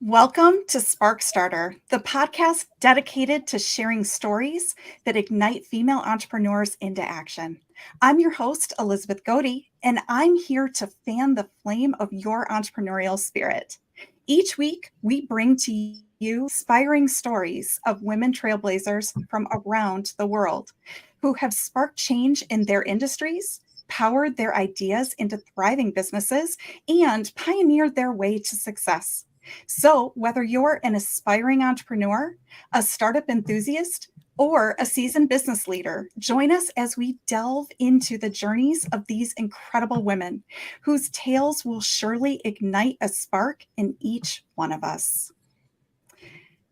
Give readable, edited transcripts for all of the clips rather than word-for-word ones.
Welcome to StartHer, the podcast dedicated to sharing stories that ignite female entrepreneurs into action. I'm your host, Elizabeth Godey, and I'm here to fan the flame of your entrepreneurial spirit. Each week, we bring to you inspiring stories of women trailblazers from around the world who have sparked change in their industries, powered their ideas into thriving businesses, and pioneered their way to success. So, whether you're an aspiring entrepreneur, a startup enthusiast, or a seasoned business leader, join us as we delve into the journeys of these incredible women whose tales will surely ignite a spark in each one of us.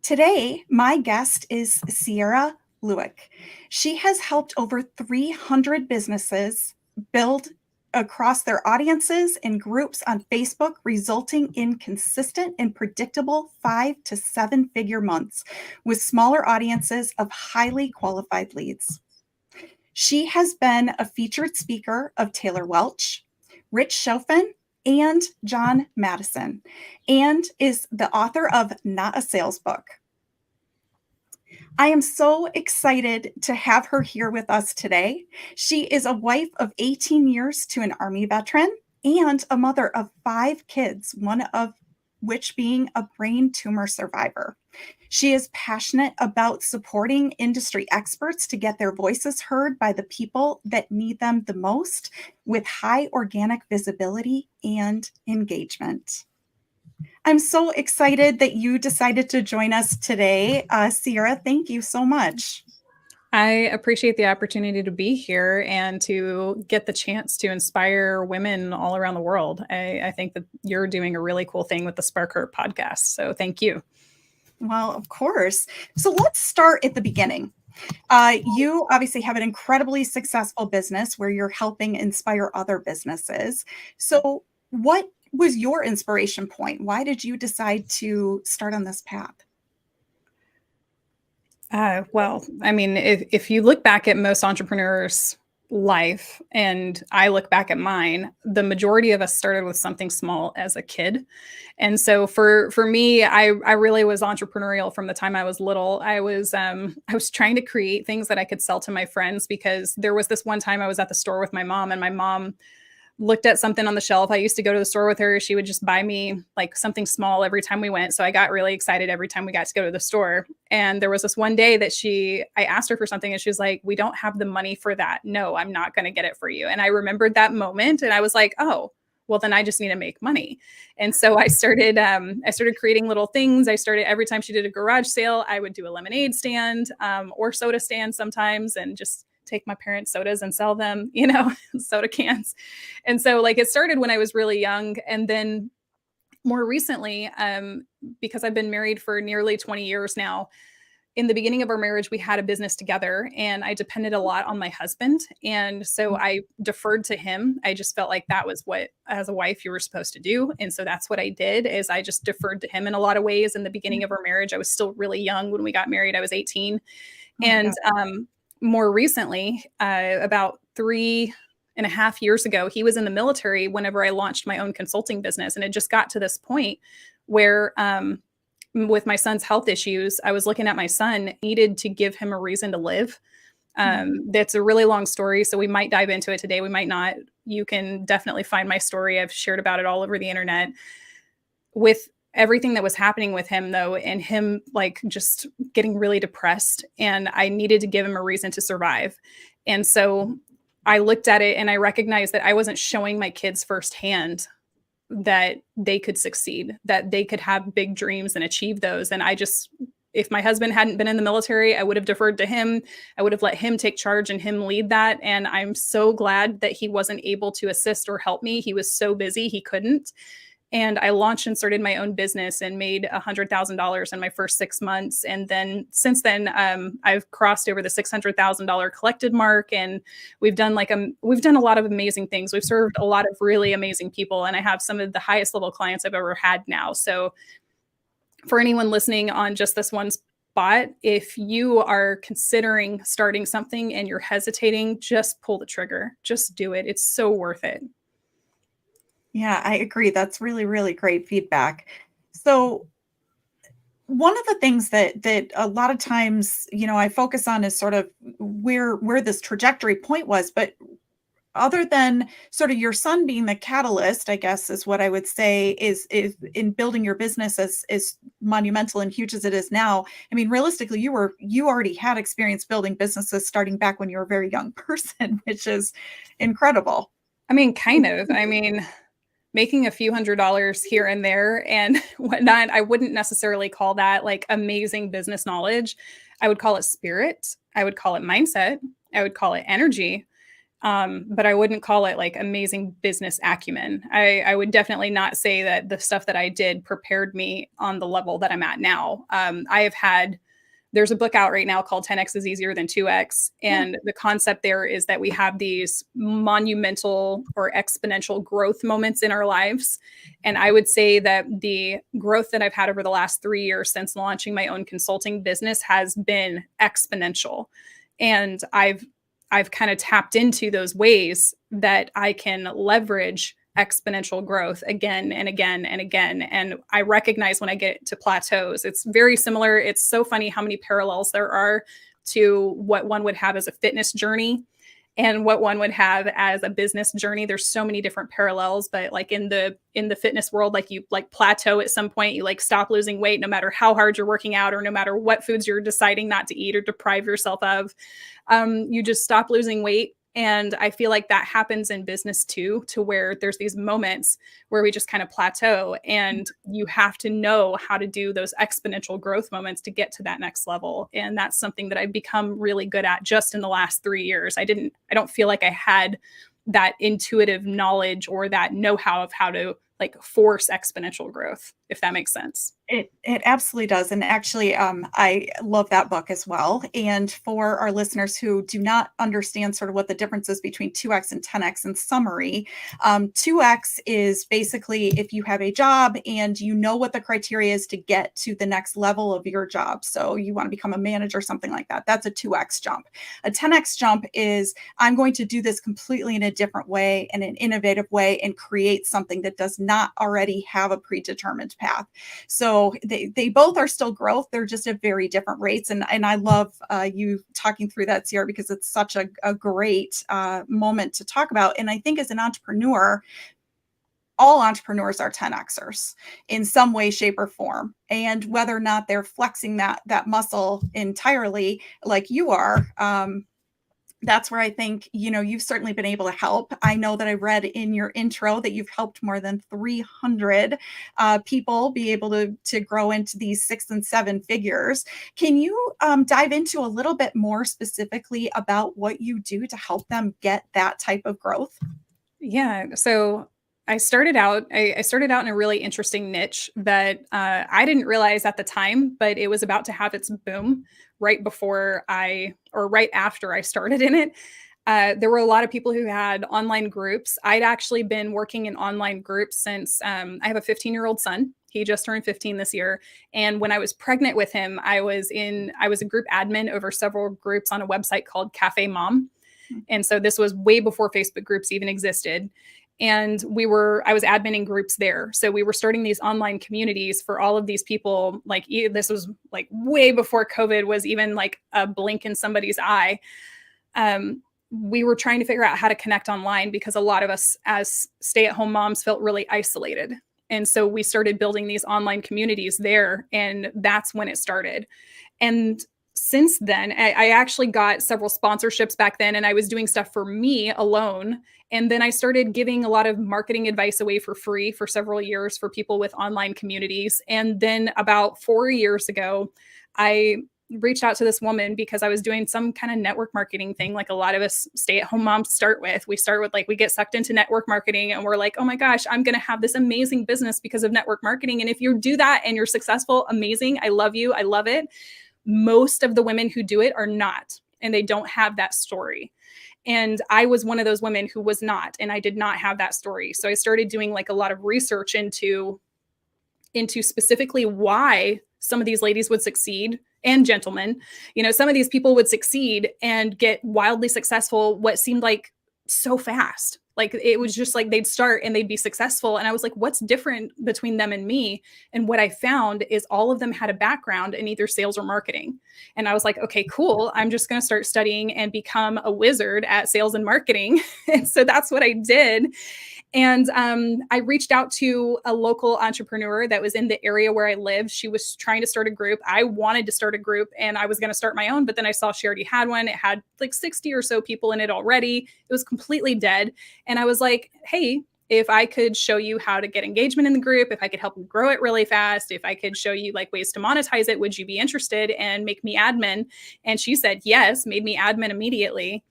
Today, my guest is Cierra Lueck. She has helped over 300 businesses build across their audiences and groups on Facebook, resulting in consistent and predictable 5 to 7 figure months with smaller audiences of highly qualified leads. She has been a featured speaker of Taylor Welch, Rich Chaufin, and John Madison, and is the author of Not a Sales Book. I am so excited to have her here with us today. She is a wife of 18 years to an Army veteran and a mother of 5 kids, one of which being a brain tumor survivor. She is passionate about supporting industry experts to get their voices heard by the people that need them the most with high organic visibility and engagement. I'm so excited that you decided to join us today. Cierra, thank you so much. I appreciate the opportunity to be here and to get the chance to inspire women all around the world. I think that you're doing a really cool thing with the StartHer podcast. So thank you. Well, of course. So let's start at the beginning. You obviously have an incredibly successful business where you're helping inspire other businesses. So what was your inspiration point? Why did you decide to start on this path? If you look back at most entrepreneurs' life and I look back at mine, the majority of us started with something small as a kid. And so for me, I really was entrepreneurial from the time I was little. I was trying to create things that I could sell to my friends because there was this one time I was at the store with my mom and my mom looked at something on the shelf. I used to go to the store with her. She would just buy me like something small every time we went. So I got really excited every time we got to go to the store. And there was this one day that I asked her for something and she was like, "We don't have the money for that. No, I'm not going to get it for you." And I remembered that moment and I was like, "Oh, well then I just need to make money." And so I started creating little things. Every time she did a garage sale, I would do a lemonade stand or soda stand sometimes and just take my parents' sodas and sell them, soda cans. And so like it started when I was really young. And then more recently, because I've been married for nearly 20 years now, in the beginning of our marriage, we had a business together and I depended a lot on my husband. And so I deferred to him. I just felt like that was what, as a wife, you were supposed to do. And so that's what I did is I just deferred to him in a lot of ways. In the beginning of our marriage, I was still really young when we got married. I was 18. And more recently, about 3.5 years ago, he was in the military whenever I launched my own consulting business. And it just got to this point where with my son's health issues, I was looking at my son, needed to give him a reason to live. That's a really long story. So we might dive into it today. We might not. You can definitely find my story. I've shared about it all over the internet. With everything that was happening with him though, and him like just getting really depressed, and I needed to give him a reason to survive. And so I looked at it and I recognized that I wasn't showing my kids firsthand that they could succeed, that they could have big dreams and achieve those. And if my husband hadn't been in the military, I would have deferred to him. I would have let him take charge and him lead that. And I'm so glad that he wasn't able to assist or help me. He was so busy, he couldn't. And I launched and started my own business and made $100,000 in my first 6 months. And then since then, I've crossed over the $600,000 collected mark. And we've done a lot of amazing things. We've served a lot of really amazing people. And I have some of the highest level clients I've ever had now. So for anyone listening on just this one spot, if you are considering starting something and you're hesitating, just pull the trigger. Just do it. It's so worth it. Yeah, I agree. That's really, really great feedback. So One of the things that a lot of times, I focus on is sort of where this trajectory point was, but other than sort of your son being the catalyst, I guess is what I would say is in building your business as monumental and huge as it is now. I mean, realistically, you already had experience building businesses starting back when you were a very young person, which is incredible. I mean, kind of. I mean, making a few $100s here and there and whatnot, I wouldn't necessarily call that like amazing business knowledge. I would call it spirit. I would call it mindset. I would call it energy. But I wouldn't call it like amazing business acumen. I would definitely not say that the stuff that I did prepared me on the level that I'm at now. There's a book out right now called 10X is easier than 2X. And the concept there is that we have these monumental or exponential growth moments in our lives. And I would say that the growth that I've had over the last 3 years since launching my own consulting business has been exponential. And I've kind of tapped into those ways that I can leverage exponential growth again and again and again. And I recognize when I get to plateaus, it's very similar. It's so funny how many parallels there are to what one would have as a fitness journey and what one would have as a business journey. There's so many different parallels, but like in the fitness world, like you like plateau at some point, you like stop losing weight no matter how hard you're working out or no matter what foods you're deciding not to eat or deprive yourself of. You just stop losing weight. And I feel like that happens in business too, to where there's these moments where we just kind of plateau, and you have to know how to do those exponential growth moments to get to that next level. And that's something that I've become really good at just in the last 3 years. I don't feel like I had that intuitive knowledge or that know-how of how to like force exponential growth, if that makes sense. It absolutely does. And actually, I love that book as well. And for our listeners who do not understand sort of what the difference is between 2X and 10X in summary, 2X is basically if you have a job and you know what the criteria is to get to the next level of your job. So you want to become a manager, something like that. That's a 2X jump. A 10X jump is I'm going to do this completely in a different way, in an innovative way, and create something that does not already have a predetermined path. So they both are still growth. They're just at very different rates. And I love you talking through that, Cierra, because it's such a great moment to talk about. And I think as an entrepreneur, all entrepreneurs are 10Xers in some way, shape, or form. And whether or not they're flexing that muscle entirely like you are, that's where I think, you've certainly been able to help. I know that I read in your intro that you've helped more than 300 people be able to grow into these 6 and 7 figures. Can you dive into a little bit more specifically about what you do to help them get that type of growth? Yeah. So I started out in a really interesting niche that I didn't realize at the time, but it was about to have its boom right after I started in it. There were a lot of people who had online groups. I'd actually been working in online groups since I have a 15-year-old son. He just turned 15 this year. And when I was pregnant with him, I was a group admin over several groups on a website called Cafe Mom. And so this was way before Facebook groups even existed. And I was adminning groups there. So we were starting these online communities for all of these people. Like this was like way before COVID was even like a blink in somebody's eye. We were trying to figure out how to connect online because a lot of us as stay-at-home moms felt really isolated. And so we started building these online communities there. And that's when it started. And since then, I actually got several sponsorships back then, and I was doing stuff for me alone. And then I started giving a lot of marketing advice away for free for several years for people with online communities. And then about 4 years ago, I reached out to this woman because I was doing some kind of network marketing thing. Like a lot of us stay-at-home moms start with, we get sucked into network marketing and we're like, oh my gosh, I'm going to have this amazing business because of network marketing. And if you do that and you're successful, amazing. I love you. I love it. Most of the women who do it are not, and they don't have that story. And I was one of those women who was not, and I did not have that story. So I started doing like a lot of research into specifically why some of these ladies would succeed, and gentlemen. Some of these people would succeed and get wildly successful what seemed like so fast. Like it was just like they'd start and they'd be successful. And I was like, what's different between them and me? And what I found is all of them had a background in either sales or marketing. And I was like, okay, cool. I'm just going to start studying and become a wizard at sales and marketing. And so that's what I did. And I reached out to a local entrepreneur that was in the area where I live. She was trying to start a group. I wanted to start a group and I was going to start my own, but then I saw she already had one. It had like 60 or so people in it already. It was completely dead. And I was like, hey, if I could show you how to get engagement in the group, if I could help you grow it really fast, if I could show you like ways to monetize it, would you be interested and make me admin? And she said yes, made me admin immediately.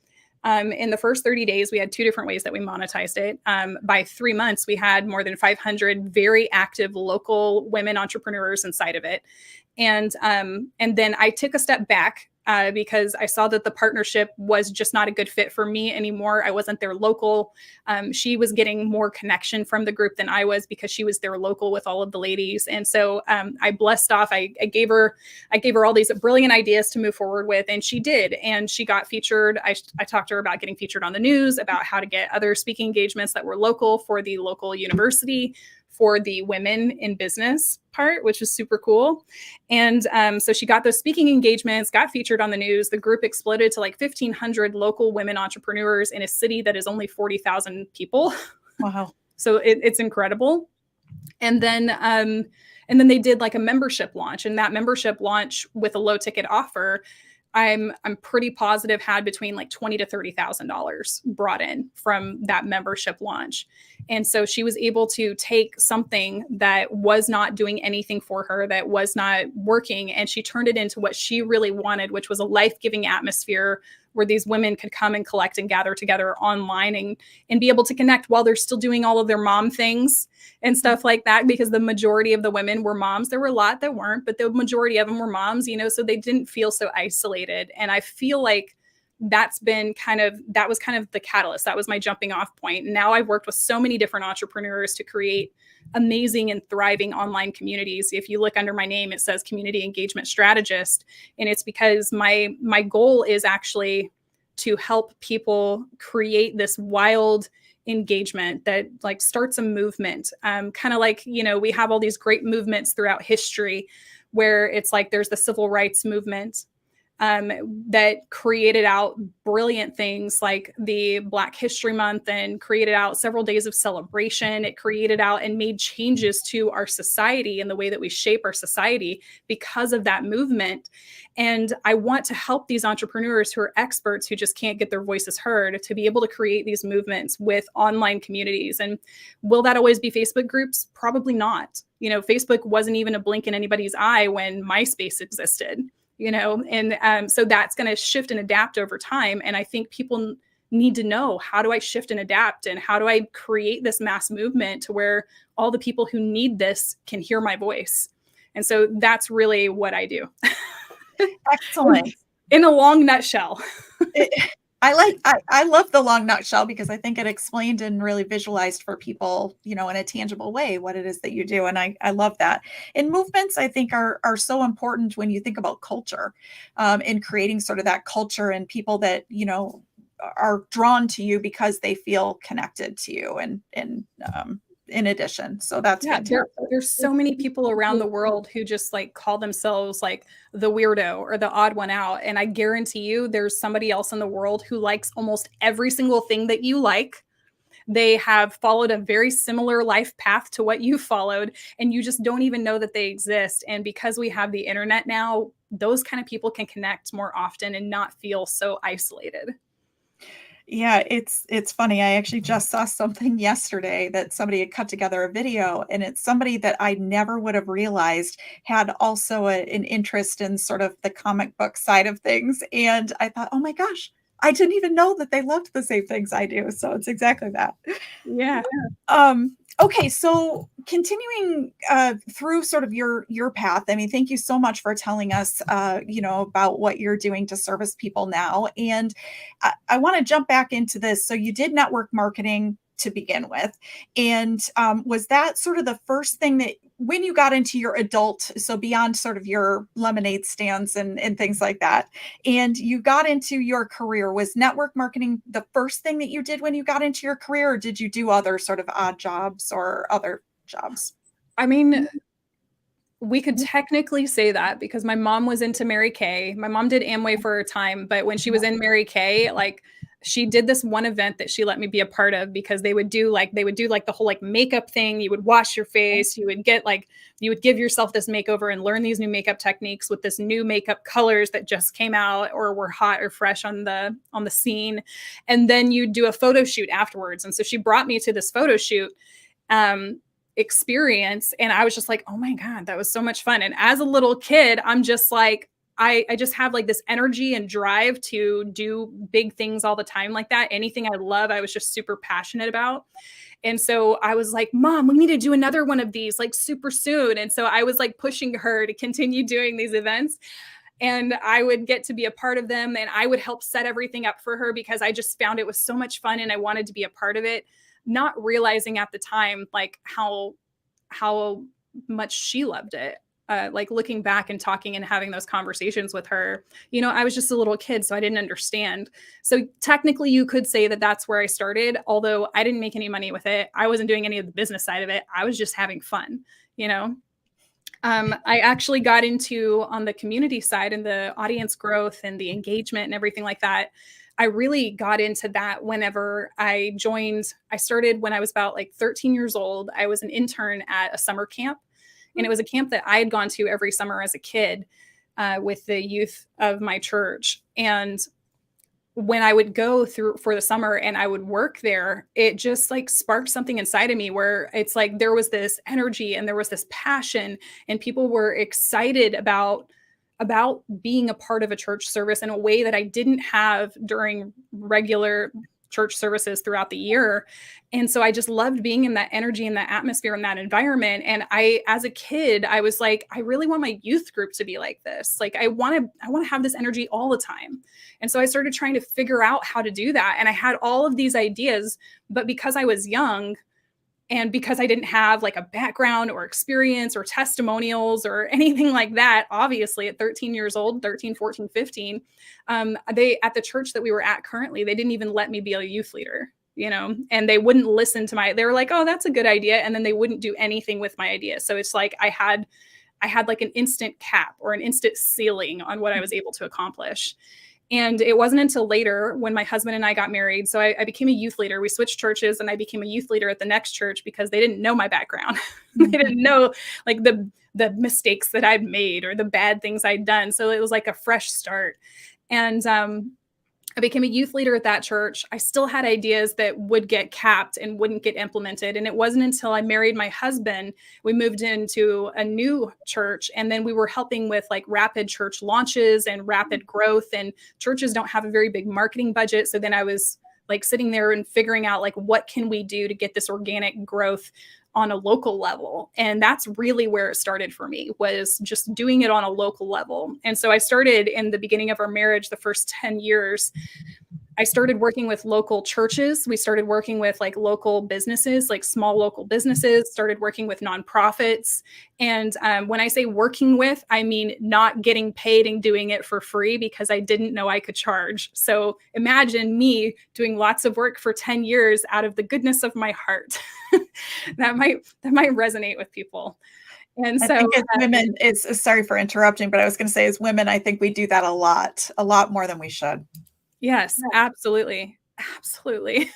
In the first 30 days, we had 2 different ways that we monetized it. By 3 months, we had more than 500 very active local women entrepreneurs inside of it. And then I took a step back because I saw that the partnership was just not a good fit for me anymore. I wasn't their local. She was getting more connection from the group than I was because she was their local with all of the ladies. And so I blessed off. I gave her all these brilliant ideas to move forward with, and she did. And she got featured. I talked to her about getting featured on the news, about how to get other speaking engagements that were local for the local university, for the women in business part, which was super cool. And so she got those speaking engagements, got featured on the news. The group exploded to like 1,500 local women entrepreneurs in a city that is only 40,000 people. Wow. So it's incredible. And then they did like a membership launch, and that membership launch with a low ticket offer, I'm pretty positive had between like $20,000 to $30,000 brought in from that membership launch. And so she was able to take something that was not doing anything for her, that was not working, and she turned it into what she really wanted, which was a life-giving atmosphere where these women could come and collect and gather together online and be able to connect while they're still doing all of their mom things and stuff like that, because the majority of the women were moms. There were a lot that weren't, but the majority of them were moms, so they didn't feel so isolated. And I feel like that was kind of the catalyst. That was my jumping off point. Now I've worked with so many different entrepreneurs to create amazing and thriving online communities. If you look under my name, it says community engagement strategist. And it's because my goal is actually to help people create this wild engagement that like starts a movement. Kind of like, we have all these great movements throughout history where it's like there's the civil rights movement that created out brilliant things like the Black History Month, and created out several days of celebration. It created out and made changes to our society and the way that we shape our society because of that movement. And I want to help these entrepreneurs who are experts who just can't get their voices heard to be able to create these movements with online communities. And will that always be Facebook groups? Probably not. Facebook wasn't even a blink in anybody's eye when MySpace existed. So that's going to shift and adapt over time. And I think people need to know, how do I shift and adapt? And how do I create this mass movement to where all the people who need this can hear my voice? And so that's really what I do. Excellent. In a long nutshell. I love the long nutshell because I think it explained and really visualized for people, in a tangible way, what it is that you do. And I love that. And movements, I think, are so important when you think about culture, in creating sort of that culture and people that, are drawn to you because they feel connected to you. And in addition. So that's there's so many people around the world who just like call themselves like the weirdo or the odd one out. And I guarantee you there's somebody else in the world who likes almost every single thing that you like. They have followed a very similar life path to what you followed, and you just don't even know that they exist. And because we have the internet now, those kind of people can connect more often and not feel so isolated. Yeah, it's funny. I actually just saw something yesterday that somebody had cut together a video, and it's somebody that I never would have realized had also an interest in sort of the comic book side of things. And I thought, oh my gosh, I didn't even know that they loved the same things I do. So it's exactly that. Yeah. Okay, so continuing through sort of your path. I mean, thank you so much for telling us, about what you're doing to service people now. And I want to jump back into this. So you did network marketing to begin with, and was that sort of the first thing that when you got into your adult, so beyond sort of your lemonade stands and things like that, and you got into your career, was network marketing the first thing that you did when you got into your career, or did you do other sort of odd jobs or other jobs? I mean, we could technically say that because my mom was into Mary Kay. My mom did Amway for a time, but when she was in Mary Kay, like she did this one event that she let me be a part of because they would do like the whole like makeup thing. You would wash your face, you would give yourself this makeover and learn these new makeup techniques with this new makeup colors that just came out or were hot or fresh on the scene. And then you do a photo shoot afterwards. And so she brought me to this photo shoot. Experience, and I was just like, oh my God, that was so much fun. And as a little kid, I'm just like, I just have like this energy and drive to do big things all the time like that. Anything I love, I was just super passionate about. And so I was like, Mom, we need to do another one of these like super soon. And so I was like pushing her to continue doing these events. And I would get to be a part of them, and I would help set everything up for her because I just found it was so much fun and I wanted to be a part of it, not realizing at the time like how much she loved it. Like looking back and talking and having those conversations with her, I was just a little kid, so I didn't understand. So technically you could say that that's where I started, although I didn't make any money with it. I wasn't doing any of the business side of it. I was just having fun. I actually got into on the community side and the audience growth and the engagement and everything like that. I really got into that whenever I started when I was about like 13 years old. I was an intern at a summer camp, and it was a camp that I had gone to every summer as a kid with the youth of my church. And when I would go through for the summer and I would work there, it just like sparked something inside of me where it's like there was this energy and there was this passion, and people were excited about being a part of a church service in a way that I didn't have during regular church services throughout the year. And so I just loved being in that energy and that atmosphere and that environment. And as a kid, I was like, I really want my youth group to be like this. Like I want to have this energy all the time. And so I started trying to figure out how to do that. And I had all of these ideas, but because I was young, and because I didn't have like a background or experience or testimonials or anything like that, obviously at 13 years old, 13, 14, 15, they at the church that we were at currently, they didn't even let me be a youth leader, and they wouldn't listen to they were like, oh, that's a good idea. And then they wouldn't do anything with my idea. So it's like I had like an instant cap or an instant ceiling on what I was able to accomplish. And it wasn't until later when my husband and I got married. So I became a youth leader. We switched churches and I became a youth leader at the next church because they didn't know my background. They didn't know like the mistakes that I'd made or the bad things I'd done. So it was like a fresh start. And I became a youth leader at that church. I still had ideas that would get capped and wouldn't get implemented. And it wasn't until I married my husband, we moved into a new church. And then we were helping with like rapid church launches and rapid growth. And churches don't have a very big marketing budget. So then I was like sitting there and figuring out like, what can we do to get this organic growth on a local level? And that's really where it started for me, was just doing it on a local level. And so I started in the beginning of our marriage, the first 10 years, I started working with local churches. We started working with like local businesses, like small local businesses, started working with nonprofits. And when I say working with, I mean not getting paid and doing it for free because I didn't know I could charge. So imagine me doing lots of work for 10 years out of the goodness of my heart. that might resonate with people. And so I think as women, sorry for interrupting, but I was going to say as women, I think we do that a lot more than we should. Yes, absolutely. Absolutely.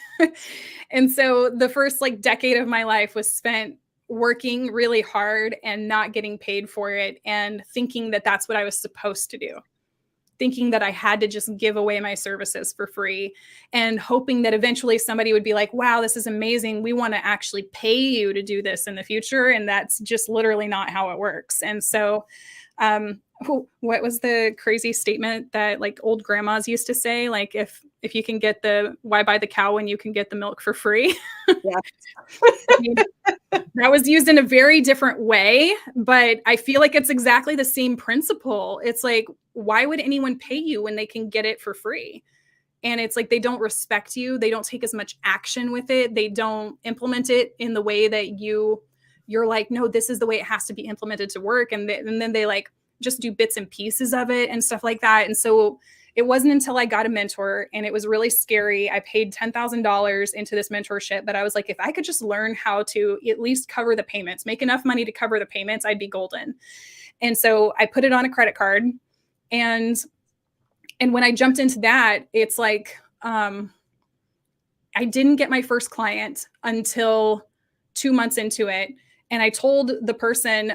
And so the first like decade of my life was spent working really hard and not getting paid for it and thinking that that's what I was supposed to do. Thinking that I had to just give away my services for free and hoping that eventually somebody would be like, wow, this is amazing. We want to actually pay you to do this in the future. And that's just literally not how it works. And so, what was the crazy statement that like old grandmas used to say? Like, if you can get why buy the cow when you can get the milk for free? Yeah. I mean, that was used in a very different way, but I feel like it's exactly the same principle. It's like, why would anyone pay you when they can get it for free? And it's like, they don't respect you. They don't take as much action with it. They don't implement it in the way that you you're like, no, this is the way it has to be implemented to work. And then they like just do bits and pieces of it and stuff like that. And so it wasn't until I got a mentor, and it was really scary. I paid $10,000 into this mentorship, but I was like, if I could just learn how to at least cover the payments, make enough money to cover the payments, I'd be golden. And so I put it on a credit card. And when I jumped into that, it's like, I didn't get my first client until 2 months into it. And I told the person,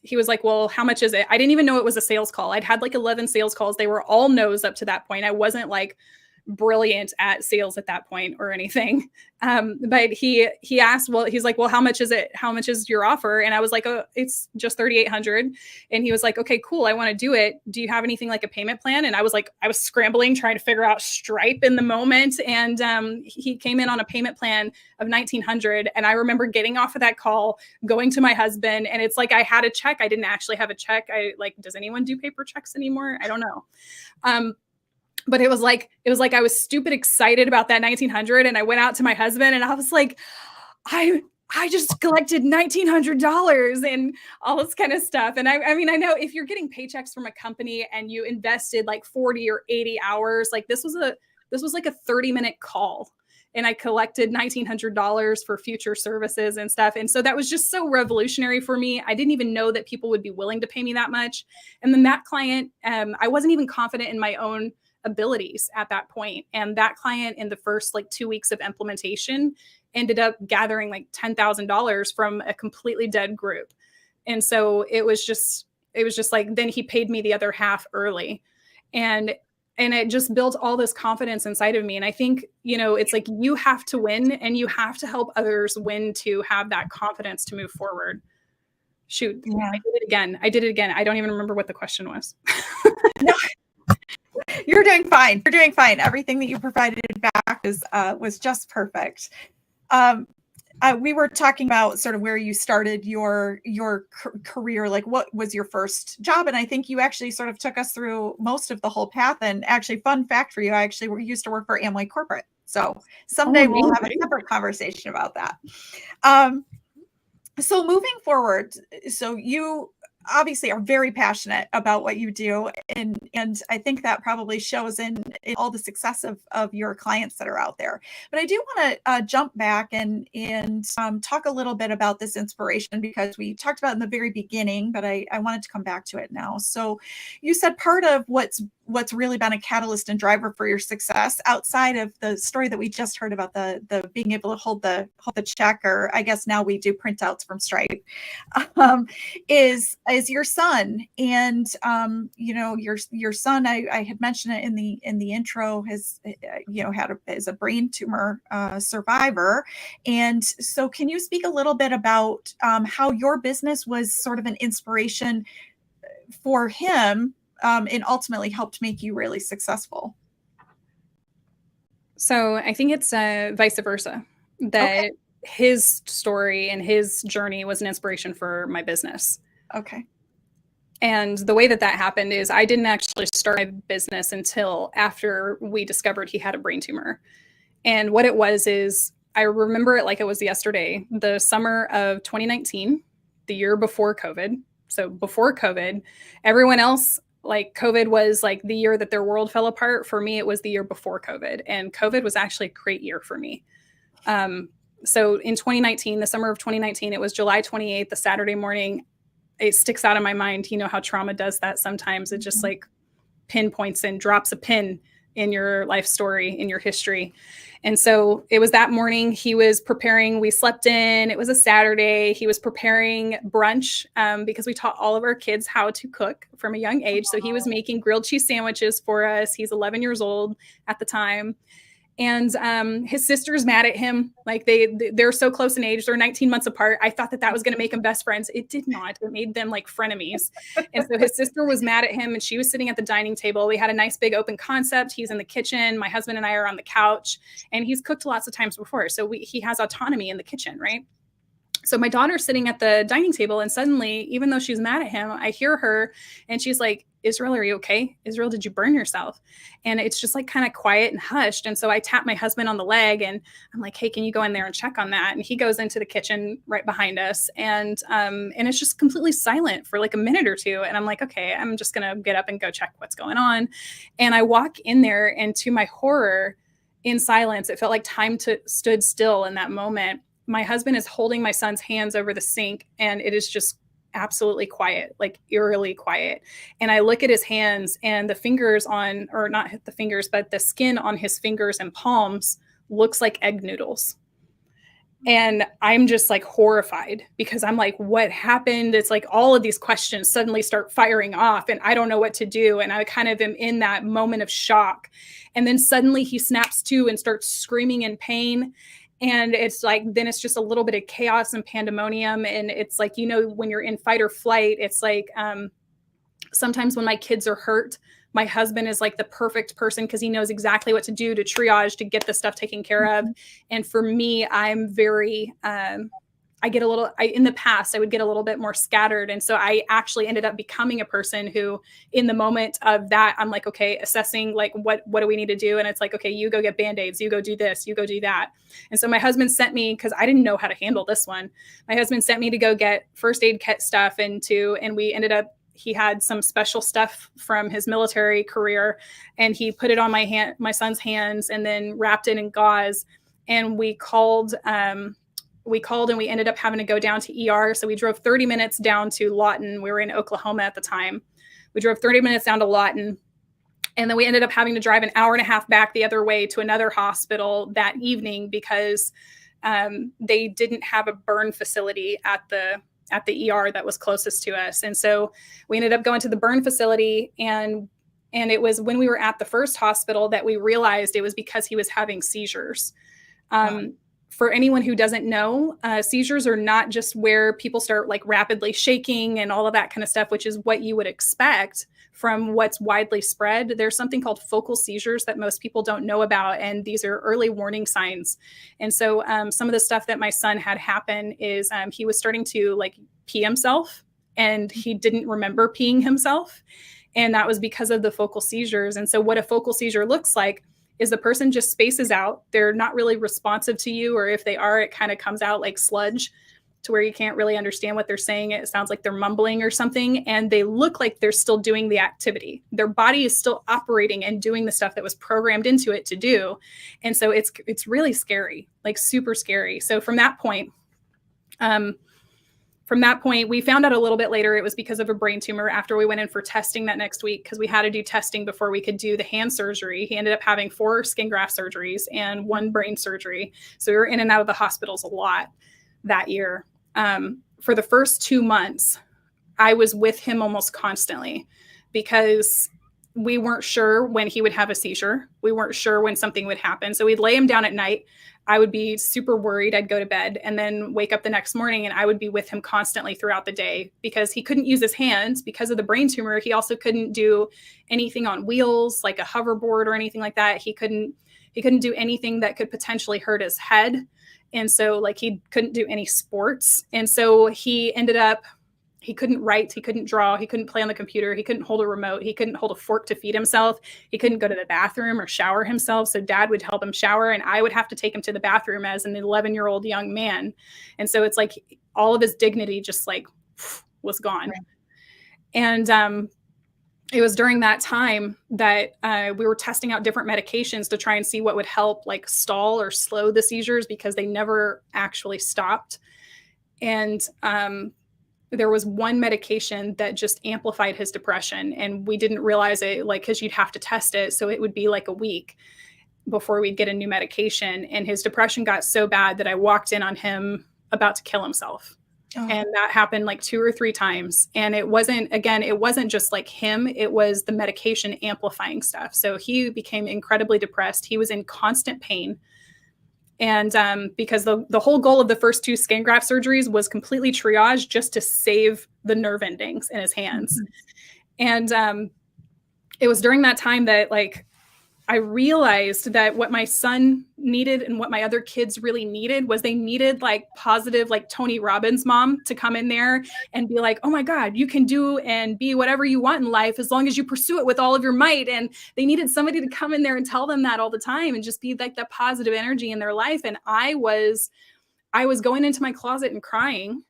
he was like, well, how much is it? I didn't even know it was a sales call. I'd had like 11 sales calls. They were all no's up to that point. I wasn't like brilliant at sales at that point or anything. But he asked, well, he's like, well, how much is it? How much is your offer? And I was like, oh, it's just 3,800. And he was like, okay, cool. I want to do it. Do you have anything like a payment plan? And I was like, I was scrambling, trying to figure out Stripe in the moment. And he came in on a payment plan of 1,900. And I remember getting off of that call, going to my husband, and it's like, I had a check. I didn't actually have a check. Does anyone do paper checks anymore? I don't know. But it was like I was stupid excited about that 1,900. And I went out to my husband and I was like, I just collected $1,900 and all this kind of stuff. And I mean, I know if you're getting paychecks from a company and you invested like 40 or 80 hours, like this was like a 30-minute call. And I collected $1,900 for future services and stuff. And so that was just so revolutionary for me. I didn't even know that people would be willing to pay me that much. And then that client, I wasn't even confident in my own abilities at that point. And that client, in the first like 2 weeks of implementation, ended up gathering like $10,000 from a completely dead group. And so it was just like, then he paid me the other half early. And it just built all this confidence inside of me. And I think, it's like, you have to win and you have to help others win to have that confidence to move forward. Shoot. Yeah. I did it again. I don't even remember what the question was. No. You're doing fine. Everything that you provided back was just perfect. We were talking about sort of where you started your career, like what was your first job? And I think you actually sort of took us through most of the whole path. And actually, fun fact for you, I actually used to work for Amway Corporate. So someday we'll have a separate conversation about that. So moving forward, so you obviously are very passionate about what you do. And I think that probably shows in all the success of your clients that are out there. But I do want to jump back and talk a little bit about this inspiration, because we talked about it in the very beginning, but I wanted to come back to it now. So you said part of what's really been a catalyst and driver for your success, outside of the story that we just heard about the being able to hold the check, or I guess now we do printouts from Stripe, is your son. And your son, I had mentioned it in the intro, has is a brain tumor survivor. And so can you speak a little bit about how your business was sort of an inspiration for him, and ultimately helped make you really successful? So I think it's vice versa, that his story and his journey was an inspiration for my business. Okay. And the way that happened is I didn't actually start my business until after we discovered he had a brain tumor. And what it was is, I remember it like it was yesterday, the summer of 2019, the year before COVID. So before COVID, everyone else, like COVID was like the year that their world fell apart. For me, it was the year before COVID. And COVID was actually a great year for me. So in 2019, the summer of 2019, it was July 28th, the Saturday morning. It sticks out in my mind. You know how trauma does that sometimes. It just like pinpoints and drops a pin in your life story, in your history. And so it was that morning. He was preparing, we slept in, it was a Saturday. He was preparing brunch because we taught all of our kids how to cook from a young age. So he was making grilled cheese sandwiches for us. He's 11 years old at the time. And his sister's mad at him. Like they're so close in age. They're 19 months apart. I thought that was going to make them best friends. It did not. It made them like frenemies. And so his sister was mad at him, and she was sitting at the dining table. We had a nice big open concept. He's in the kitchen. My husband and I are on the couch, and he's cooked lots of times before. So he has autonomy in the kitchen, right? So my daughter's sitting at the dining table, and suddenly, even though she's mad at him, I hear her and she's like, Israel, are you okay? Israel, did you burn yourself? And it's just like kind of quiet and hushed. And so I tap my husband on the leg and I'm like, hey, can you go in there and check on that? And he goes into the kitchen right behind us. And it's just completely silent for like a minute or two. And I'm like, okay, I'm just going to get up and go check what's going on. And I walk in there, and to my horror, in silence, it felt like time stood still in that moment. My husband is holding my son's hands over the sink, and it is just absolutely quiet, like eerily quiet. And I look at his hands, and the fingers on, or not the fingers, but the skin on his fingers and palms looks like egg noodles. And I'm just like horrified, because I'm like, what happened? It's like all of these questions suddenly start firing off, and I don't know what to do. And I kind of am in that moment of shock. And then suddenly he snaps to and starts screaming in pain. And it's like, then it's just a little bit of chaos and pandemonium. And it's like, when you're in fight or flight, it's like, sometimes when my kids are hurt, my husband is like the perfect person, because he knows exactly what to do to triage, to get the stuff taken care of. And for me, I'm very, in the past, I would get a little bit more scattered. And so I actually ended up becoming a person who, in the moment of that, I'm like, okay, assessing like, what do we need to do? And it's like, okay, you go get Band-Aids, you go do this, you go do that. And so my husband sent me, because I didn't know how to handle this one. My husband sent me to go get first aid kit stuff, and we ended up, he had some special stuff from his military career, and he put it on my son's hands, and then wrapped it in gauze. And we called and we ended up having to go down to ER. So we drove 30 minutes down to Lawton. We were in Oklahoma at the time. We drove 30 minutes down to Lawton. And then we ended up having to drive an hour and a half back the other way to another hospital that evening, because they didn't have a burn facility at the ER that was closest to us. And so we ended up going to the burn facility, and it was when we were at the first hospital that we realized it was because he was having seizures. Wow. For anyone who doesn't know, seizures are not just where people start like rapidly shaking and all of that kind of stuff, which is what you would expect from what's widely spread. There's something called focal seizures that most people don't know about, and these are early warning signs. And so some of the stuff that my son had happen is he was starting to like pee himself, and he didn't remember peeing himself. And that was because of the focal seizures. And so what a focal seizure looks like is the person just spaces out. They're not really responsive to you, or if they are, it kind of comes out like sludge, to where you can't really understand what they're saying. It sounds like they're mumbling or something, and they look like they're still doing the activity. Their body is still operating and doing the stuff that was programmed into it to do. And so it's really scary, like super scary. So from that point, we found out a little bit later it was because of a brain tumor after we went in for testing that next week, because we had to do testing before we could do the hand surgery. He ended up having 4 skin graft surgeries and 1 brain surgery. So we were in and out of the hospitals a lot that year. For the first 2 months, I was with him almost constantly, because we weren't sure when he would have a seizure. We weren't sure when something would happen. So we'd lay him down at night. I would be super worried. I'd go to bed and then wake up the next morning, and I would be with him constantly throughout the day, because he couldn't use his hands because of the brain tumor. He also couldn't do anything on wheels, like a hoverboard or anything like that. He couldn't do anything that could potentially hurt his head. And so like he couldn't do any sports. And so he couldn't write, he couldn't draw, he couldn't play on the computer, he couldn't hold a remote, he couldn't hold a fork to feed himself, he couldn't go to the bathroom or shower himself. So dad would help him shower, and I would have to take him to the bathroom as an 11-year-old young man. And so it's like all of his dignity just like was gone. Right. And it was during that time that we were testing out different medications to try and see what would help like stall or slow the seizures, because they never actually stopped. And there was one medication that just amplified his depression, and we didn't realize it, like, because you'd have to test it. So it would be like a week before we'd get a new medication. And his depression got so bad that I walked in on him about to kill himself. Oh. And that happened like 2 or 3 times. And it wasn't just like him, it was the medication amplifying stuff. So he became incredibly depressed. He was in constant pain. And because the whole goal of the first 2 skin graft surgeries was completely triage, just to save the nerve endings in his hands. Mm-hmm. And it was during that time that like I realized that what my son needed and what my other kids really needed was they needed like positive, like Tony Robbins mom to come in there and be like, oh my God, you can do and be whatever you want in life as long as you pursue it with all of your might. And they needed somebody to come in there and tell them that all the time and just be like that positive energy in their life. And I was going into my closet and crying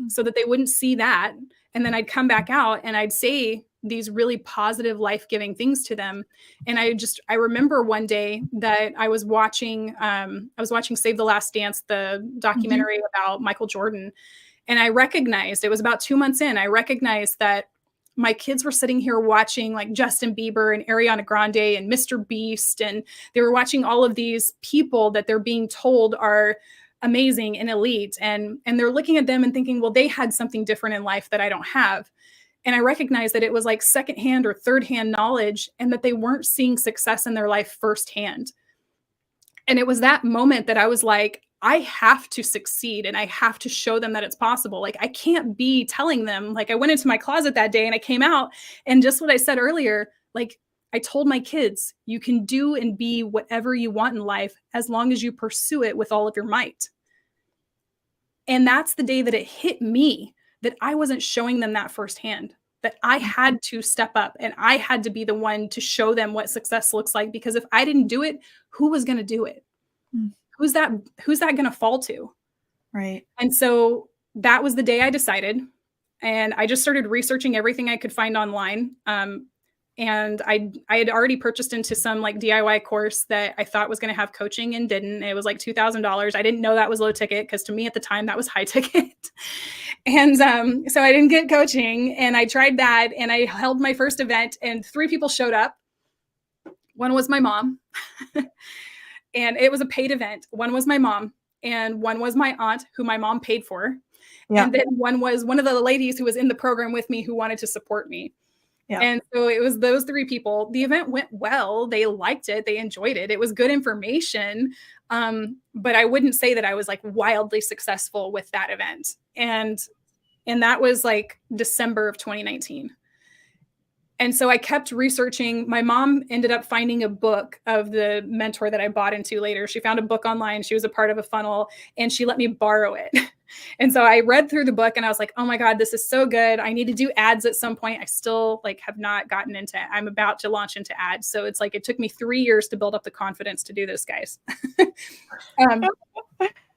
so that they wouldn't see that. And then I'd come back out and I'd say these really positive, life-giving things to them. And I remember one day that I was watching Save the Last Dance, the documentary about Michael Jordan. And I recognized, it was about 2 months in, I recognized that my kids were sitting here watching like Justin Bieber and Ariana Grande and Mr. Beast. And they were watching all of these people that they're being told are amazing and elite. And they're looking at them and thinking, well, they had something different in life that I don't have. And I recognized that it was like secondhand or third-hand knowledge and that they weren't seeing success in their life firsthand. And it was that moment that I was like, I have to succeed and I have to show them that it's possible. Like, I can't be telling them, like, I went into my closet that day and I came out and just what I said earlier, like, I told my kids, you can do and be whatever you want in life as long as you pursue it with all of your might. And that's the day that it hit me that I wasn't showing them that firsthand, that I had to step up and I had to be the one to show them what success looks like. Because if I didn't do it, who was going to do it? Who's that going to fall to? Right. And so that was the day I decided. And I just started researching everything I could find online. And I had already purchased into some like DIY course that I thought was going to have coaching and didn't. It was like $2,000. I didn't know that was low ticket because to me at the time that was high ticket. And so I didn't get coaching and I tried that and I held my first event and 3 people showed up. One was my mom and it was a paid event. One was my mom and one was my aunt who my mom paid for. Yeah. And then one was one of the ladies who was in the program with me who wanted to support me. Yeah. And so it was those 3 people. The event went well. They liked it. They enjoyed it. It was good information. But I wouldn't say that I was like wildly successful with that event. And that was like December of 2019. And so I kept researching. My mom ended up finding a book of the mentor that I bought into later. She found a book online. She was a part of a funnel and she let me borrow it. And so I read through the book and I was like, oh my God, this is so good. I need to do ads at some point. I still like have not gotten into it. I'm about to launch into ads. So it's like, it took me 3 years to build up the confidence to do this, guys.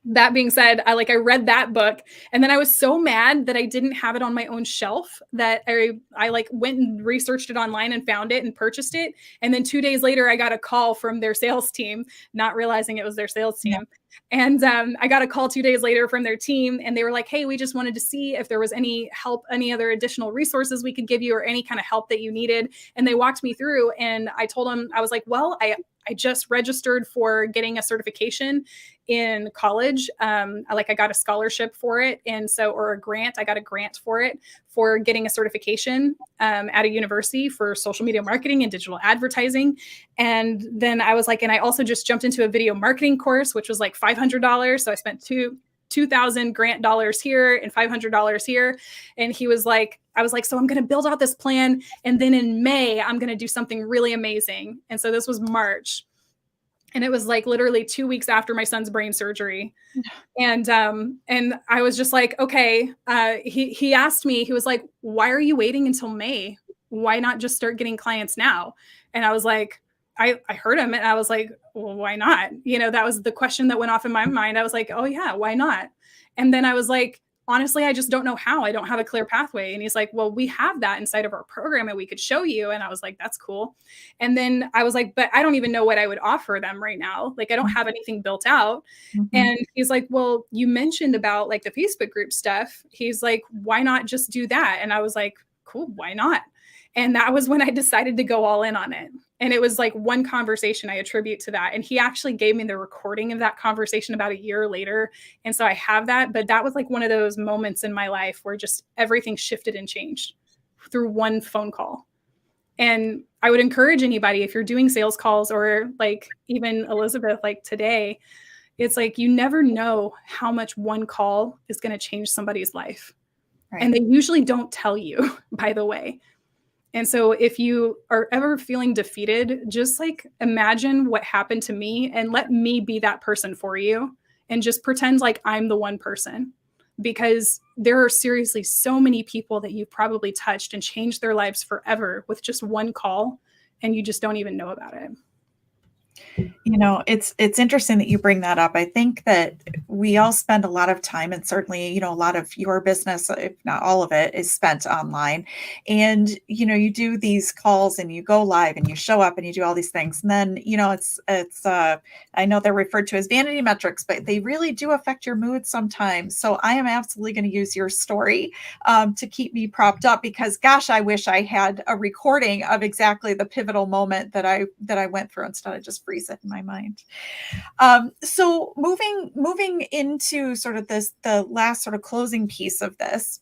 That being said, I read that book and then I was so mad that I didn't have it on my own shelf that I like went and researched it online and found it and purchased it. And then 2 days later, I got a call from their sales team, not realizing it was their sales team. Yeah. And I got a call 2 days later from their team and they were like, hey, we just wanted to see if there was any help, any other additional resources we could give you or any kind of help that you needed. And they walked me through and I told them, I was like, well, I just registered for getting a certification in college. I got a scholarship for it. And so, or a grant, I got a grant for it for getting a certification at a university for social media marketing and digital advertising. And then I was like, and I also just jumped into a video marketing course, which was like $500. So I spent $2,000 grant dollars here and $500 here. And he was like, I was like, so I'm going to build out this plan. And then in May, I'm going to do something really amazing. And so this was March. And it was like literally 2 weeks after my son's brain surgery. And I was just like, okay. He asked me, he was like, why are you waiting until May? Why not just start getting clients now? And I was like, I heard him and I was like, well, why not? That was the question that went off in my mind. I was like, oh yeah, why not? And then I was like, honestly, I just don't know how. I don't have a clear pathway. And he's like, well, we have that inside of our program and we could show you. And I was like, that's cool. And then I was like, but I don't even know what I would offer them right now. Like, I don't have anything built out. Mm-hmm. And he's like, well, you mentioned about like the Facebook group stuff. He's like, why not just do that? And I was like, cool, why not? And that was when I decided to go all in on it. And it was like one conversation I attribute to that. And he actually gave me the recording of that conversation about a year later. And so I have that, but that was like one of those moments in my life where just everything shifted and changed through one phone call. And I would encourage anybody, if you're doing sales calls or like even Elizabeth, like today, it's like, you never know how much one call is going to change somebody's life. Right. And they usually don't tell you, by the way. And so if you are ever feeling defeated, just like imagine what happened to me and let me be that person for you, and just pretend like I'm the one person, because there are seriously so many people that you've probably touched and changed their lives forever with just one call, and you just don't even know about it. It's interesting that you bring that up. I think that we all spend a lot of time, and certainly, a lot of your business, if not all of it, is spent online. And you do these calls and you go live and you show up and you do all these things. And then, it's I know they're referred to as vanity metrics, but they really do affect your mood sometimes. So I am absolutely going to use your story to keep me propped up, because gosh, I wish I had a recording of exactly the pivotal moment that I went through, instead of just freeze it in my mind. So moving into sort of the last sort of closing piece of this,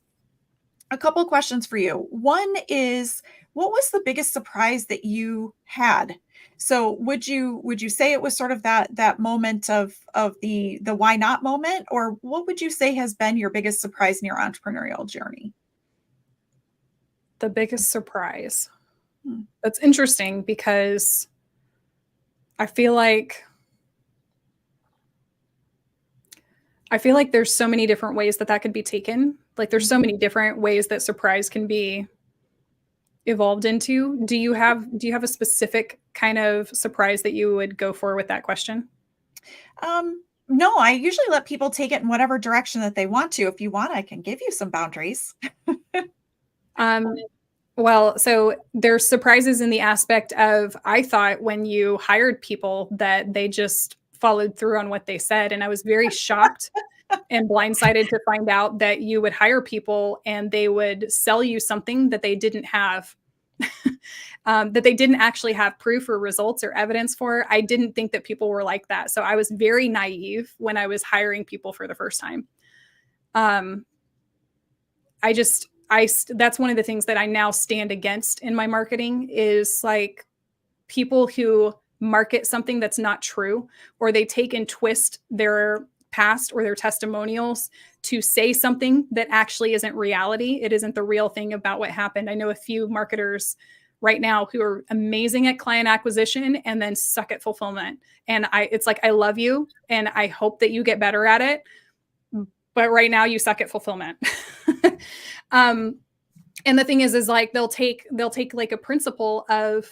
a couple of questions for you. One is, what was the biggest surprise that you had? So would you say it was sort of that moment of the why not moment, or what would you say has been your biggest surprise in your entrepreneurial journey? The biggest surprise. That's interesting, because I feel like there's so many different ways that could be taken. Like there's so many different ways that surprise can be evolved into. Do you have a specific kind of surprise that you would go for with that question? No, I usually let people take it in whatever direction that they want to. If you want, I can give you some boundaries. Well, so there's surprises in the aspect of, I thought when you hired people that they just followed through on what they said. And I was very shocked and blindsided to find out that you would hire people and they would sell you something that they didn't have, that they didn't actually have proof or results or evidence for. I didn't think that people were like that. So I was very naive when I was hiring people for the first time. That's one of the things that I now stand against in my marketing, is like people who market something that's not true, or they take and twist their past or their testimonials to say something that actually isn't reality. It isn't the real thing about what happened. I know a few marketers right now who are amazing at client acquisition and then suck at fulfillment. And it's like, I love you and I hope that you get better at it, but right now you suck at fulfillment. And the thing is like they'll take like a principle of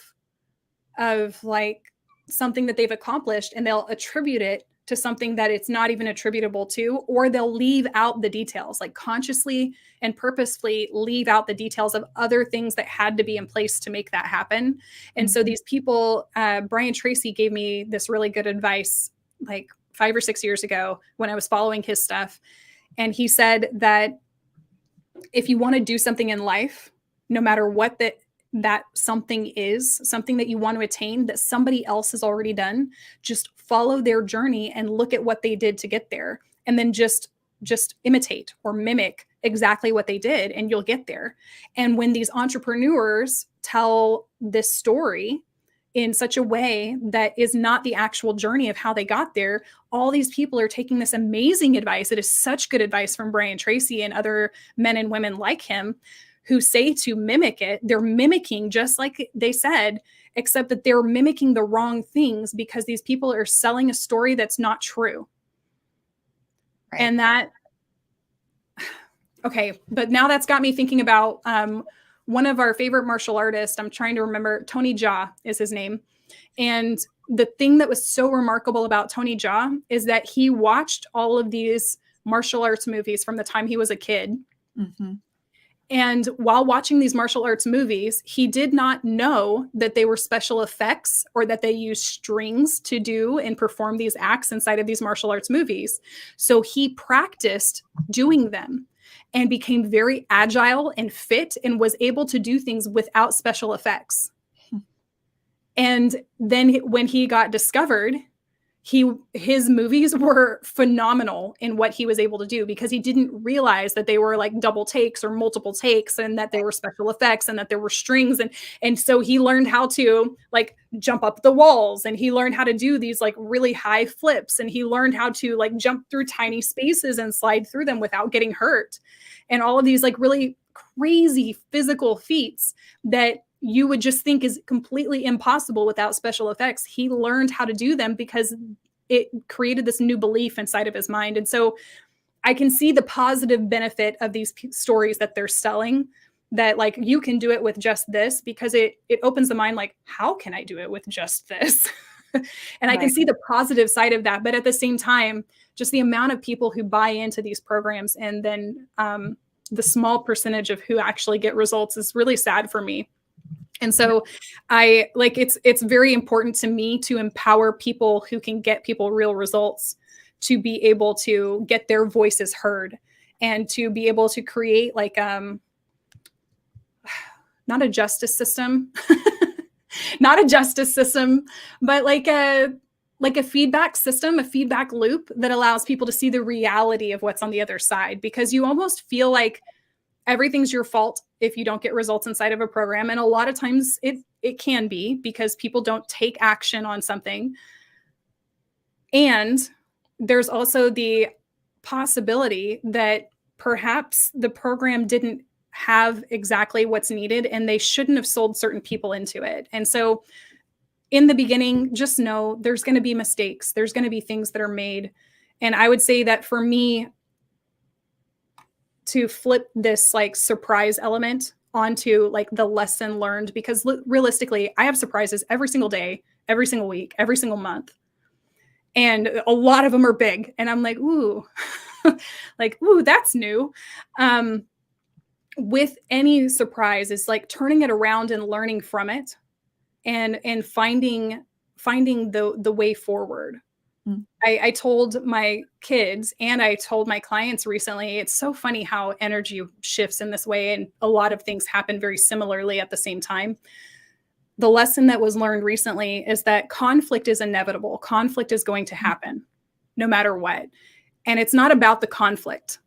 like something that they've accomplished and they'll attribute it to something that it's not even attributable to, or they'll leave out the details, like consciously and purposefully leave out the details of other things that had to be in place to make that happen. And so these people, Brian Tracy gave me this really good advice like 5 or 6 years ago when I was following his stuff. And he said that if you want to do something in life, no matter what that something is, something that you want to attain that somebody else has already done, just follow their journey and look at what they did to get there. And then just imitate or mimic exactly what they did and you'll get there. And when these entrepreneurs tell this story in such a way that is not the actual journey of how they got there, all these people are taking this amazing advice. It is such good advice from Brian Tracy and other men and women like him who say to mimic it. They're mimicking just like they said, except that they're mimicking the wrong things because these people are selling a story that's not true. Right. And that, okay, but now that's got me thinking about one of our favorite martial artists. I'm trying to remember, Tony Jaa is his name. And the thing that was so remarkable about Tony Jaa is that he watched all of these martial arts movies from the time he was a kid. Mm-hmm. And while watching these martial arts movies, he did not know that they were special effects or that they used strings to do and perform these acts inside of these martial arts movies. So he practiced doing them and became very agile and fit and was able to do things without special effects. And then when he got discovered, his movies were phenomenal in what he was able to do because he didn't realize that they were like double takes or multiple takes and that they were special effects and that there were strings. And so he learned how to like jump up the walls and he learned how to do these like really high flips and he learned how to like jump through tiny spaces and slide through them without getting hurt. And all of these like really crazy physical feats that you would just think is completely impossible without special effects. He learned how to do them because it created this new belief inside of his mind. And so I can see the positive benefit of these stories that they're selling, that like you can do it with just this, because it opens the mind, like, how can I do it with just this? And I can see the positive side of that. But at the same time, just the amount of people who buy into these programs and then the small percentage of who actually get results is really sad for me. And so I like, it's very important to me to empower people who can get people real results, to be able to get their voices heard, and to be able to create like, not a justice system, not a justice system, but like a feedback system, a feedback loop that allows people to see the reality of what's on the other side, because you almost feel like everything's your fault if you don't get results inside of a program. And a lot of times it can be because people don't take action on something. And there's also the possibility that perhaps the program didn't have exactly what's needed and they shouldn't have sold certain people into it. And so in the beginning, just know there's going to be mistakes. There's going to be things that are made. And I would say that for me, to flip this like surprise element onto like the lesson learned, because realistically, I have surprises every single day, every single week, every single month. And a lot of them are big. And I'm like, ooh, like, ooh, that's new. With any surprise, it's like turning it around and learning from it, and finding the way forward. I told my kids and I told my clients recently, it's so funny how energy shifts in this way, and a lot of things happen very similarly at the same time. The lesson that was learned recently is that conflict is inevitable. Conflict is going to happen no matter what. And it's not about the conflict.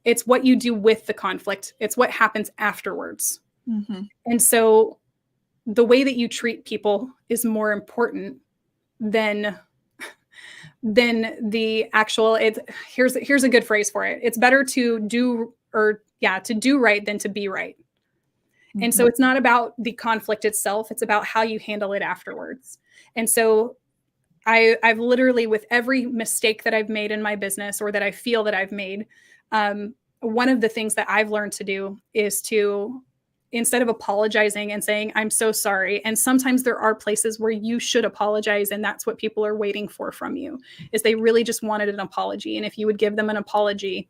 It's what you do with the conflict. It's what happens afterwards. Mm-hmm. And so the way that you treat people is more important than the actual, here's a good phrase for it. It's better to do right than to be right. Mm-hmm. And so it's not about the conflict itself. It's about how you handle it afterwards. And so I've literally, with every mistake that I've made in my business, or that I feel that I've made, one of the things that I've learned to do is to, instead of apologizing and saying, I'm so sorry. And sometimes there are places where you should apologize. And that's what people are waiting for from you, is they really just wanted an apology. And if you would give them an apology,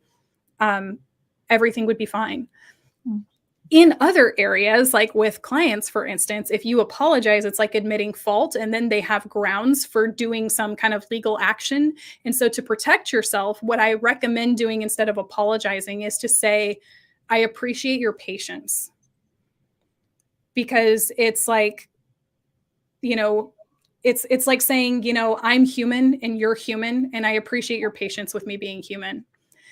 everything would be fine. In other areas, like with clients, for instance, if you apologize, it's like admitting fault, and then they have grounds for doing some kind of legal action. And so to protect yourself, what I recommend doing instead of apologizing is to say, I appreciate your patience. Because it's like, it's like saying, I'm human and you're human, and I appreciate your patience with me being human.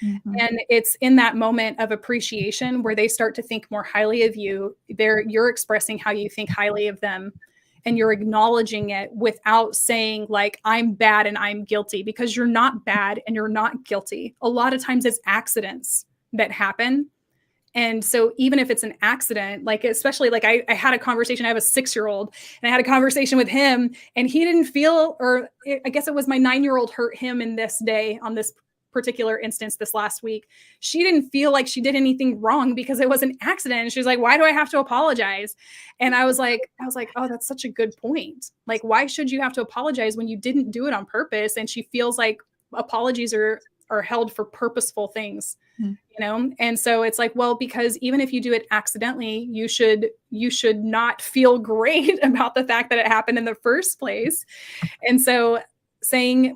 Mm-hmm. And it's in that moment of appreciation where they start to think more highly of you. You're expressing how you think highly of them, and you're acknowledging it without saying like, I'm bad and I'm guilty, because you're not bad and you're not guilty. A lot of times it's accidents that happen. And so even if it's an accident, like, especially like I had a conversation, I have a 6-year-old, and I had a conversation with him, and he didn't feel, or I guess it was my 9-year-old hurt him in this day, on this particular instance this last week. She didn't feel like she did anything wrong because it was an accident. And she was like, why do I have to apologize? And I was like, oh, that's such a good point. Like, why should you have to apologize when you didn't do it on purpose? And she feels like apologies are held for purposeful things, And so it's like, well, because even if you do it accidentally, you should not feel great about the fact that it happened in the first place. And so saying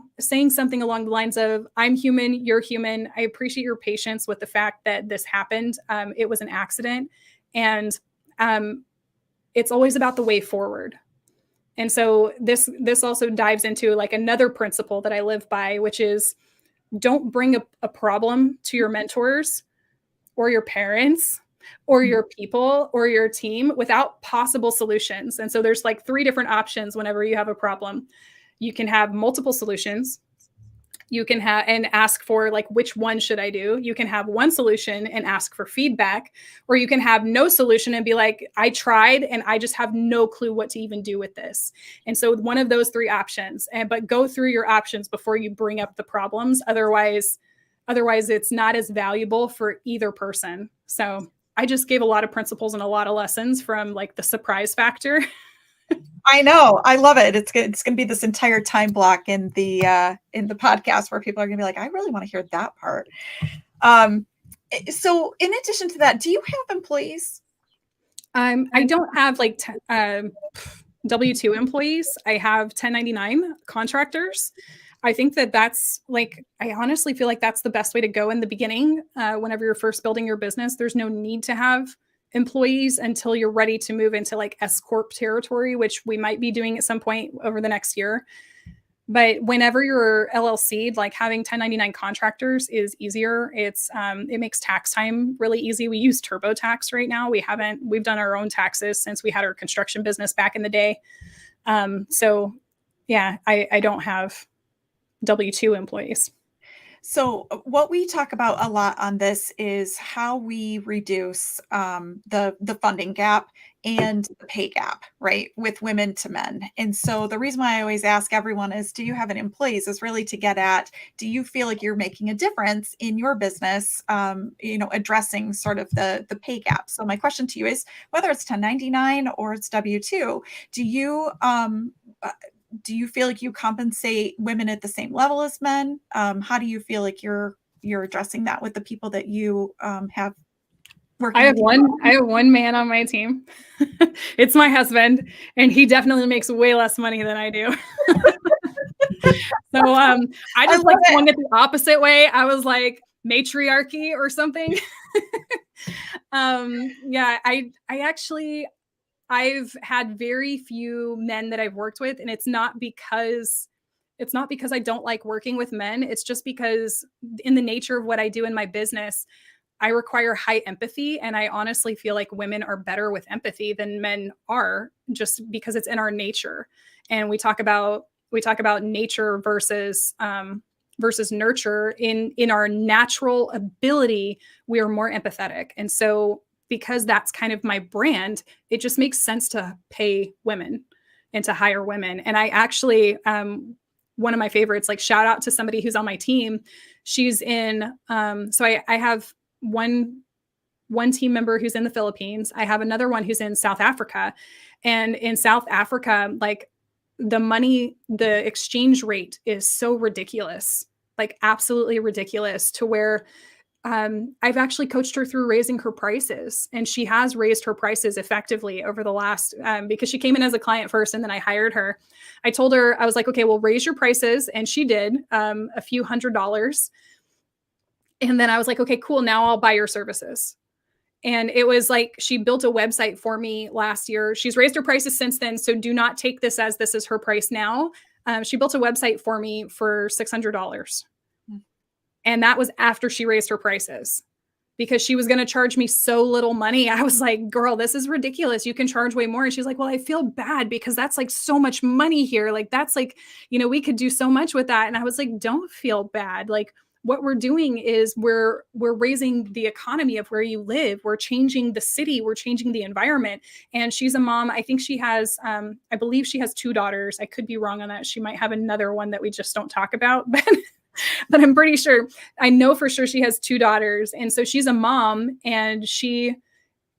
something along the lines of, I'm human, you're human. I appreciate your patience with the fact that this happened. It was an accident. And it's always about the way forward. And so this also dives into like another principle that I live by, which is, don't bring a problem to your mentors or your parents or your people or your team without possible solutions. And so there's like 3 different options whenever you have a problem. You can have multiple solutions. You can have and ask for like, which one should I do? You can have one solution and ask for feedback, or you can have no solution and be like, I tried and I just have no clue what to even do with this. And so one of those three options, but go through your options before you bring up the problems. Otherwise it's not as valuable for either person. So I just gave a lot of principles and a lot of lessons from like the surprise factor. I know. I love it. It's going to be this entire time block in the podcast where people are going to be like, I really want to hear that part. So in addition to that, do you have employees? I don't have like W-2 employees. I have 1099 contractors. I think that's like, I honestly feel like that's the best way to go in the beginning. Whenever you're first building your business, there's no need to have employees until you're ready to move into like S Corp territory, which we might be doing at some point over the next year. But whenever you're LLC'd, like having 1099 contractors is easier. It makes tax time really easy. We use TurboTax right now. We've done our own taxes since we had our construction business back in the day. So yeah, I don't have W-2 employees. So what we talk about a lot on this is how we reduce the funding gap and the pay gap, right, with women to men. And so the reason why I always ask everyone is, do you have any employees, is really to get at, do you feel like you're making a difference in your business, addressing sort of the pay gap? So my question to you is, whether it's 1099 or it's W-2, do you feel like you compensate women at the same level as men? How do you feel like you're addressing that with the people that you have working? I have one man on my team. It's my husband, and he definitely makes way less money than I do. So I just swung it the opposite way. I was like matriarchy or something. Yeah, I've had very few men that I've worked with, and it's not because I don't like working with men. It's just because in the nature of what I do in my business, I require high empathy. And I honestly feel like women are better with empathy than men are, just because it's in our nature. And we talk about nature versus nurture. In our natural ability, we are more empathetic. And so because that's kind of my brand, it just makes sense to pay women and to hire women. And I actually, one of my favorites, like shout out to somebody who's on my team. She's in, so I have one team member who's in the Philippines. I have another one who's in South Africa. And in South Africa, like the exchange rate is so ridiculous, like absolutely ridiculous, to where I've actually coached her through raising her prices, and she has raised her prices effectively over the last, because she came in as a client first and then I hired her. I told her, I was like, okay, well, raise your prices. And she did a few $100s. And then I was like, okay, cool. Now I'll buy your services. And it was like, she built a website for me last year. She's raised her prices since then. So do not take this as this is her price now. She built a website for me for $600. And that was after she raised her prices, because she was going to charge me so little money. I was like, girl, this is ridiculous. You can charge way more. And she's like, well, I feel bad because that's like so much money here. Like, that's like, we could do so much with that. And I was like, don't feel bad. Like, what we're doing is we're raising the economy of where you live. We're changing the city. We're changing the environment. And she's a mom. I think she has, I believe she has 2 daughters. I could be wrong on that. She might have another one that we just don't talk about, but I'm pretty sure, I know for sure she has 2 daughters. And so she's a mom, and she,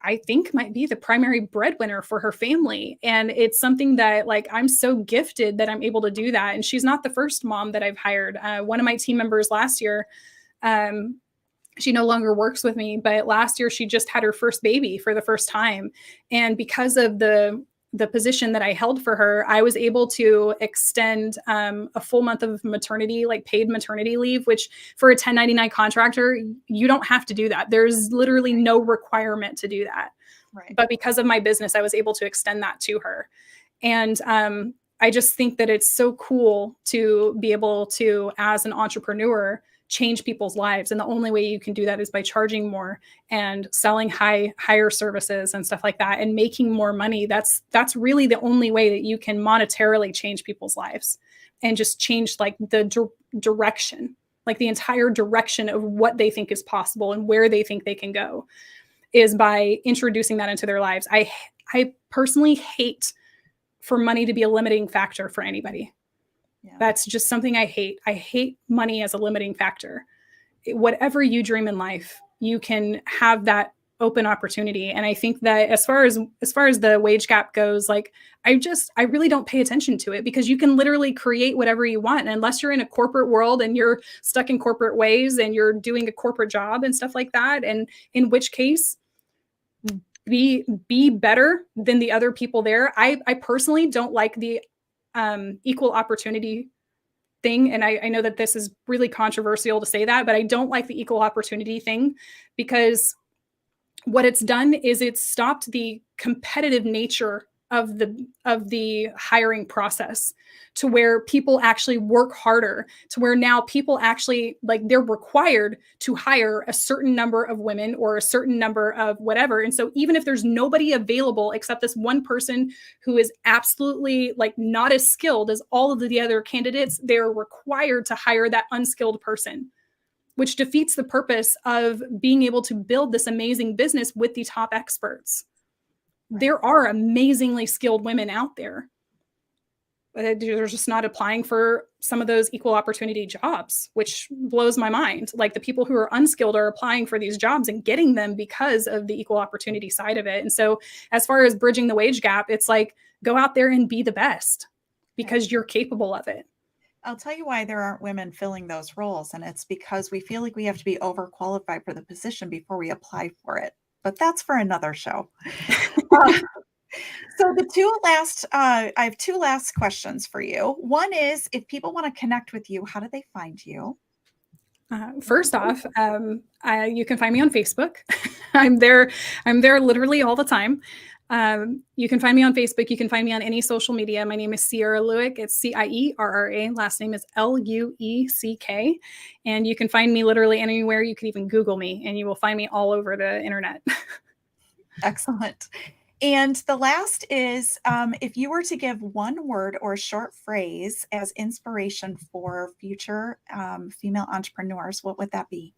I think, might be the primary breadwinner for her family. And it's something that, like, I'm so gifted that I'm able to do that. And she's not the first mom that I've hired. One of my team members last year, she no longer works with me, but last year she just had her first baby for the first time. And because of the position that I held for her, I was able to extend a full month of maternity, like paid maternity leave, which for a 1099 contractor, you don't have to do that. There's literally no requirement to do that. Right. But because of my business, I was able to extend that to her. And I just think that it's so cool to be able to, as an entrepreneur, change people's lives. And the only way you can do that is by charging more and selling higher services and stuff like that, and making more money. That's really the only way that you can monetarily change people's lives. and just change like the direction, like the entire direction of what they think is possible and where they think they can go, is by introducing that into their lives. I personally hate for money to be a limiting factor for anybody. Yeah. That's just something I hate. I hate money as a limiting factor. Whatever you dream in life, you can have that open opportunity. And I think that as far as the wage gap goes, like I really don't pay attention to it, because you can literally create whatever you want. And unless you're in a corporate world and you're stuck in corporate ways and you're doing a corporate job and stuff like that, and in which case be better than the other people there. I personally don't like the equal opportunity thing. And I know that this is really controversial to say that, but I don't like the equal opportunity thing, because what it's done is it's stopped the competitive nature of the hiring process, to where people actually work harder, to where now people actually, like, they're required to hire a certain number of women or a certain number of whatever. And so even if there's nobody available except this one person who is absolutely like not as skilled as all of the other candidates, they're required to hire that unskilled person, which defeats the purpose of being able to build this amazing business with the top experts. Right. There are amazingly skilled women out there, but they're just not applying for some of those equal opportunity jobs, which blows my mind. Like, the people who are unskilled are applying for these jobs and getting them because of the equal opportunity side of it. And so as far as bridging the wage gap, it's like, go out there and be the best, because you're capable of it. I'll tell you why there aren't women filling those roles, and it's because we feel like we have to be overqualified for the position before we apply for it. But that's for another show. So I have two last questions for you. One is, if people want to connect with you, how do they find you? First off, you can find me on Facebook. I'm there literally all the time. You can find me on Facebook. You can find me on any social media. My name is Cierra Lueck. It's Cierra. Last name is Lueck. And you can find me literally anywhere. You can even Google me, and you will find me all over the internet. Excellent. And the last is, if you were to give one word or a short phrase as inspiration for future female entrepreneurs, what would that be?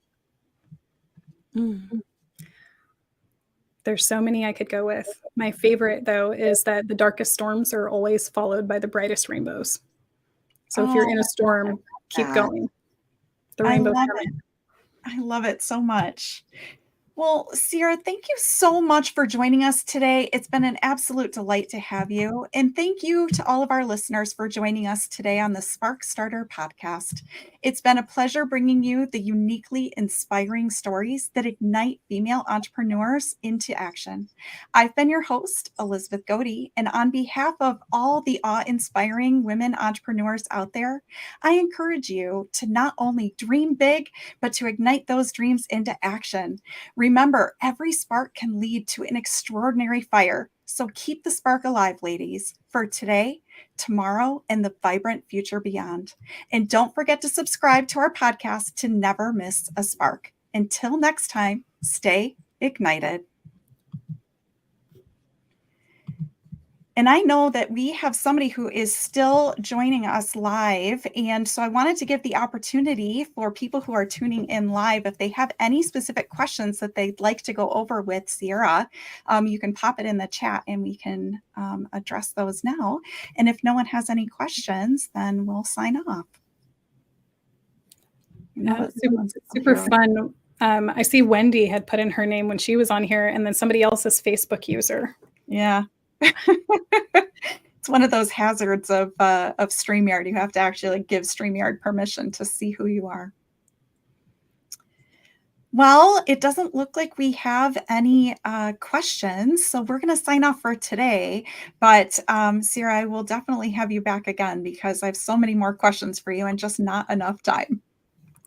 There's so many I could go with. My favorite, though, is that the darkest storms are always followed by the brightest rainbows. So if you're in a storm, keep going. The rainbow's coming. I love it so much. Well, Cierra, thank you so much for joining us today. It's been an absolute delight to have you. And thank you to all of our listeners for joining us today on the StartHer podcast. It's been a pleasure bringing you the uniquely inspiring stories that ignite female entrepreneurs into action. I've been your host, Elizabeth Godey, and on behalf of all the awe-inspiring women entrepreneurs out there, I encourage you to not only dream big, but to ignite those dreams into action. Remember, every spark can lead to an extraordinary fire. So keep the spark alive, ladies, for today, tomorrow, and the vibrant future beyond. And don't forget to subscribe to our podcast to never miss a spark. Until next time, stay ignited. And I know that we have somebody who is still joining us live. And so I wanted to give the opportunity for people who are tuning in live, if they have any specific questions that they'd like to go over with Cierra, you can pop it in the chat and we can address those now. And if no one has any questions, then we'll sign off. Super fun. I see Wendy had put in her name when she was on here, and then somebody else's Facebook user. Yeah. It's one of those hazards of StreamYard. You have to actually give StreamYard permission to see who you are. Well, it doesn't look like we have any questions, so we're going to sign off for today. But Cierra, I will definitely have you back again, because I have so many more questions for you and just not enough time.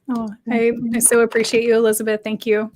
Oh, I so appreciate you, Elizabeth. Thank you.